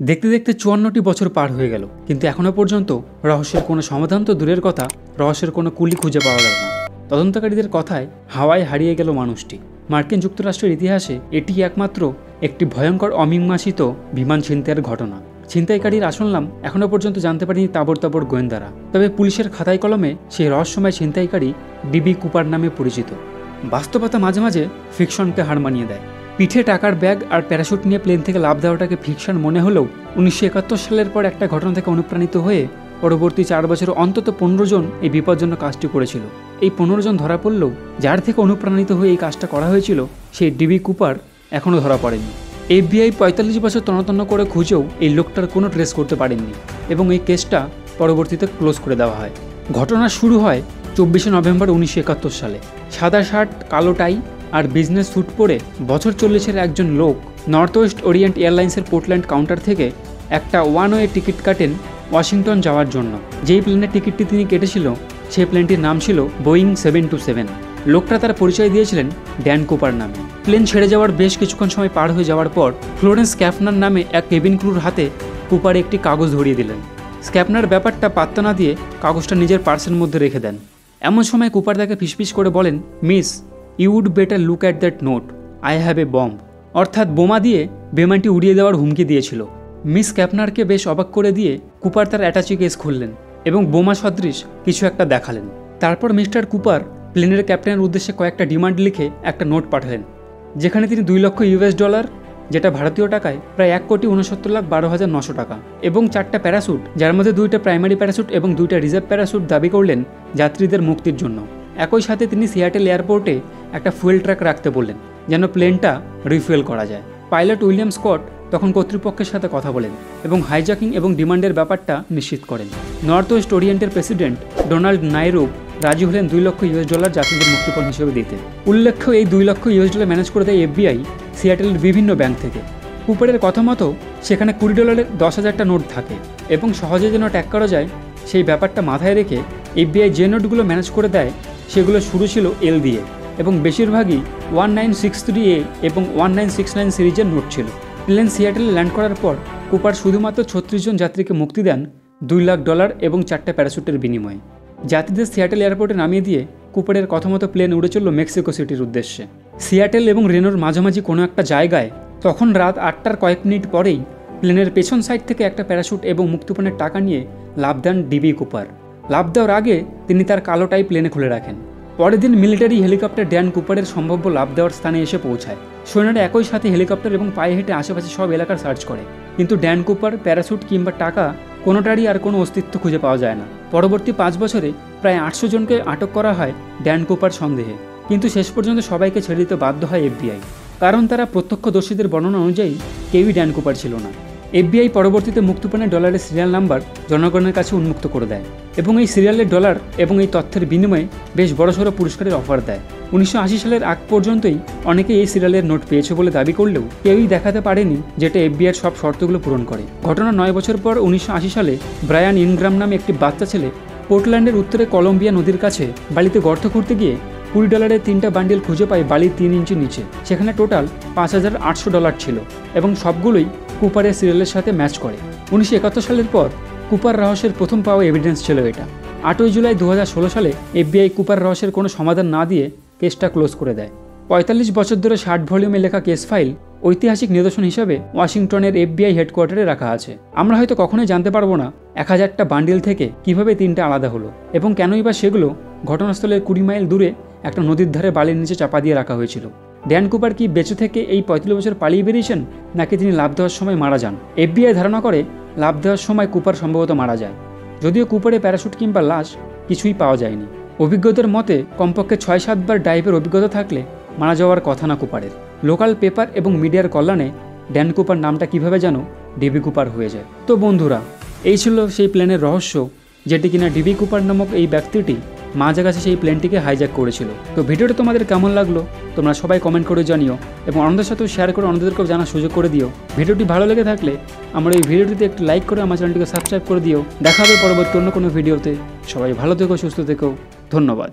দেখতে দেখতে ৫৪টি বছর পার হয়ে গেল, কিন্তু এখনো পর্যন্ত রহস্যের কোনো সমাধান তো দূরের কথা, রহস্যের কোনো কুলি খুঁজে পাওয়া গেল না। তদন্তকারীদের কথায় হাওয়ায় হারিয়ে গেল মানুষটি। মার্কিন যুক্তরাষ্ট্রের ইতিহাসে এটি একমাত্র একটি ভয়ঙ্কর অমীমাংসিত বিমান ছিনতাইয়ের ঘটনা। ছিনতাইকারীর আসল নাম এখনও পর্যন্ত জানতে পারেনি তাবড় তাবড় গোয়েন্দারা। তবে পুলিশের খাতায় কলমে সেই রহস্যময় ছিনতাইকারী ডিবি কুপার নামে পরিচিত। বাস্তবতা মাঝে মাঝে ফিকশনকে হার মানিয়ে দেয়। পিঠে টাকার ব্যাগ আর প্যারাশুট নিয়ে প্লেন থেকে লাফ দেওয়াটাকে ফিকশন মনে হলেও ১৯৭১ সালের পর একটা ঘটনা থেকে অনুপ্রাণিত হয়ে পরবর্তী ৪ বছরে অন্তত ১৫ জন এই বিপজ্জনক কাজটি করেছিল। এই ১৫ জন ধরা পড়লেও যার থেকে অনুপ্রাণিত হয়ে এই কাজটা করা হয়েছিল সেই ডিবি কুপার এখনও ধরা পড়েনি। FBI ৪৫ বছর তন্ন করে খুঁজেও এই লোকটার কোনো ট্রেস করতে পারেননি এবং এই কেসটা পরবর্তীতে ক্লোজ করে দেওয়া হয়। ঘটনা শুরু হয় ২৪শে নভেম্বর ১৯৭১ সালে। সাদা শার্ট, কালো টাই আর বিজনেস স্যুট পরে বছর ৪০-এর একজন লোক নর্থ ওয়েস্ট ওরিয়েন্ট এয়ারলাইন্সের পোর্টল্যান্ড কাউন্টার থেকে একটা ওয়ান ওয়ে টিকিট কাটেন ওয়াশিংটন যাওয়ার জন্য। যেই প্লেনের টিকিটটি তিনি কেটেছিল সেই প্লেনটির নাম ছিল বোয়িং 727। লোকটা তার পরিচয় দিয়েছিলেন ড্যান কুপার নামে। প্লেন ছেড়ে যাওয়ার বেশ কিছুক্ষণ সময় পার হয়ে যাওয়ার পর ফ্লোরেন্স স্ক্যাফনার নামে এক কেবিন ক্রুর হাতে কুপার একটি কাগজ ধরিয়ে দিলেন। স্ক্যাফনার ব্যাপারটা পাত্তা না দিয়ে কাগজটা নিজের পার্সের মধ্যে রেখে দেন। এমন সময় কুপার তাকে ফিসফিস করে বলেন, miss, you would better look at that note, I have a bomb. অর্থাৎ বোমা দিয়ে বিমানটি উড়িয়ে দেওয়ার হুমকি দিয়েছিল। মিস ক্যাপনারকে বেশ অবাক করে দিয়ে কুপার তার অ্যাটাচি কেস খুললেন এবং বোমা সদৃশ কিছু একটা দেখালেন। তারপর মিস্টার কুপার প্লেনের ক্যাপ্টেনের উদ্দেশ্যে কয়েকটা ডিমান্ড লিখে একটা নোট পাঠালেন, যেখানে তিনি $২,০০,০০০, যেটা ভারতীয় টাকায় প্রায় ১,৬৯,১২,৯০০ টাকা, এবং 4টা প্যারাশুট, যার মধ্যে 2টা প্রাইমারি প্যারাশুট এবং 2টা রিজার্ভ প্যারাশুট দাবি করলেন যাত্রীদের মুক্তির জন্য। একই সাথে তিনি সিয়াটেল এয়ারপোর্টে একটা ফুয়েল ট্রাক রাখতে বললেন যেন প্লেনটা রিফুয়েল করা যায়। পাইলট উইলিয়াম স্কট তখন কর্তৃপক্ষের সাথে কথা বলেন এবং হাইজ্যাকিং এবং ডিমান্ডের ব্যাপারটা নিশ্চিত করেন। নর্থ ওয়েস্ট ওরিয়েন্টের প্রেসিডেন্ট ডোনাল্ড নাইরুব রাজি হলেন $২,০০,০০০ যাত্রীদের মুক্তিপণ হিসেবে দিতে। উল্লেখ্য, এই $২,০০,০০০ ম্যানেজ করে দেয় FBI সিয়াটেলের বিভিন্ন ব্যাংক থেকে। কুপারের কথা মতো সেখানে $20 10,০০০টা নোট থাকে এবং সহজে যেন ট্যাগ করা যায় সেই ব্যাপারটা মাথায় রেখে FBI যে নোটগুলো ম্যানেজ করে দেয় সেগুলো শুরু ছিল L দিয়ে এবং বেশিরভাগই 1963A এবং 1969 সিরিজের নোট ছিল। প্লেন সিয়াটেলে ল্যান্ড করার পর কুপার শুধুমাত্র ৩৬ জন যাত্রীকে মুক্তি দেন $2,০০,০০০ এবং 4টা প্যারাশুটের বিনিময়ে। যাত্রীদের সিয়াটেল এয়ারপোর্টে নামিয়ে দিয়ে কুপারের কথা মতো প্লেন উড়ে চলল মেক্সিকো সিটির উদ্দেশ্যে। সিয়াটেল এবং রেনোর মাঝামাঝি কোনো একটা জায়গায় তখন রাত 8টার কয়েক মিনিট পরেই প্লেনের পেছন সাইড থেকে একটা প্যারাশুট এবং মুক্তিপণের টাকা নিয়ে লাফ দেন ডিবি কুপার। লাফ দেওয়ার আগে তিনি তার কালো টাই প্লেনে খুলে রাখেন। পরের দিন মিলিটারি হেলিকপ্টার ড্যান কুপারের সম্ভাব্য লাফ দেওয়ার স্থানে এসে পৌঁছায়। সৈন্যরা একই সাথে হেলিকপ্টার এবং পায়ে হেঁটে আশেপাশে সব এলাকার সার্চ করে, কিন্তু ড্যান কুপার, প্যারাশুট কিংবা টাকা কোনোটারই আর কোনো অস্তিত্ব খুঁজে পাওয়া যায় না। পরবর্তী 5 বছরে প্রায় 800 জনকে আটক করা হয় ড্যান কুপার সন্দেহে, কিন্তু শেষ পর্যন্ত সবাইকে ছেড়ে দিতে বাধ্য হয় FBI, কারণ তারা প্রত্যক্ষদর্শীদের বর্ণনা অনুযায়ী কেউই ড্যান কুপার ছিল না। FBI পরবর্তীতে মুক্তিপণের ডলারের সিরিয়াল নাম্বার জনগণের কাছে উন্মুক্ত করে দেয় এবং এই সিরিয়ালের ডলার এবং এই তথ্যের বিনিময়ে বেশ বড়সড় পুরস্কারের অফার দেয়। ১৯৮০ সালের আগ পর্যন্তই অনেকেই এই সিরিয়ালের নোট পেয়েছে বলে দাবি করলেও কেউই দেখাতে পারেনি যেটা FBI সব শর্তগুলো পূরণ করে। ঘটনা 9 বছর পর ১৯৮০ সালে ব্রায়ান ইনগ্রাম নামে একটি বাচ্চা ছেলে পোর্টল্যান্ডের উত্তরে কলম্বিয়া নদীর কাছে বালিতে গর্ত খুঁড়তে গিয়ে $20 3টা বান্ডিল খুঁজে পায় বালির 3 ইঞ্চি নিচে। সেখানে টোটাল $5,800 ছিল এবং সবগুলোই কুপারের সিরিয়ালের সাথে ম্যাচ করে। ১৯৭১ সালের পর কুপার রহস্যের প্রথম পাওয়া এভিডেন্স ছিল এটা। 8ই জুলাই 2016 সালে FBI কুপার রহস্যের কোনো সমাধান না দিয়ে কেসটা ক্লোজ করে দেয়। ৪৫ বছর ধরে 60 ভলিউমে লেখা কেস ফাইল ঐতিহাসিক নিদর্শন হিসাবে ওয়াশিংটনের FBI হেডকোয়ার্টারে রাখা আছে। আমরা হয়তো কখনোই জানতে পারবো না 1000টা বান্ডিল থেকে কিভাবে 3টা আলাদা হলো এবং কেনই বা সেগুলো ঘটনাস্থলের 20 মাইল দূরে একটা নদীর ধারে বালির নিচে চাপা দিয়ে রাখা হয়েছিল। ড্যান কুপার কি বেঁচে থেকে এই 35 বছর পালিয়ে বেরিয়েছেন, নাকি তিনি লাফ দেওয়ার সময় মারা যান? FBI ধারণা করে লাফ দেওয়ার সময় কুপার সম্ভবত মারা যায়, যদিও কুপারে প্যারাশুট কিংবা লাশ কিছুই পাওয়া যায়নি। অভিজ্ঞতার মতে কমপক্ষে 6-7 বার ডাইভের অভিজ্ঞতা থাকলে মারা যাওয়ার কথা না কুপারের। লোকাল পেপার এবং মিডিয়ার কল্যাণে ড্যান কুপার নামটা কিভাবে যেন ডিবি কুপার হয়ে যায়। তো বন্ধুরা, এই ছিল সেই প্লেনের রহস্য, যেটি কিনা ডিবি কুপার নামক এই ব্যক্তিটি মাঝাকাছে সেই প্লেনটিকে হাইজ্যাক করেছিল। তো ভিডিওটা তোমাদের কেমন লাগলো তোমরা সবাই কমেন্ট করে জানিও এবং অন্যদের সাথেও শেয়ার করে অন্যদেরকেও জানার সুযোগ করে দিও। ভিডিওটি ভালো লেগে থাকলে আমার এই ভিডিওটিতে একটি লাইক করে আমার চ্যানেলটিকে সাবস্ক্রাইব করে দিও। দেখা হবে পরবর্তী অন্য কোনো ভিডিওতে। সবাই ভালো থেকো, সুস্থ থেকো, ধন্যবাদ।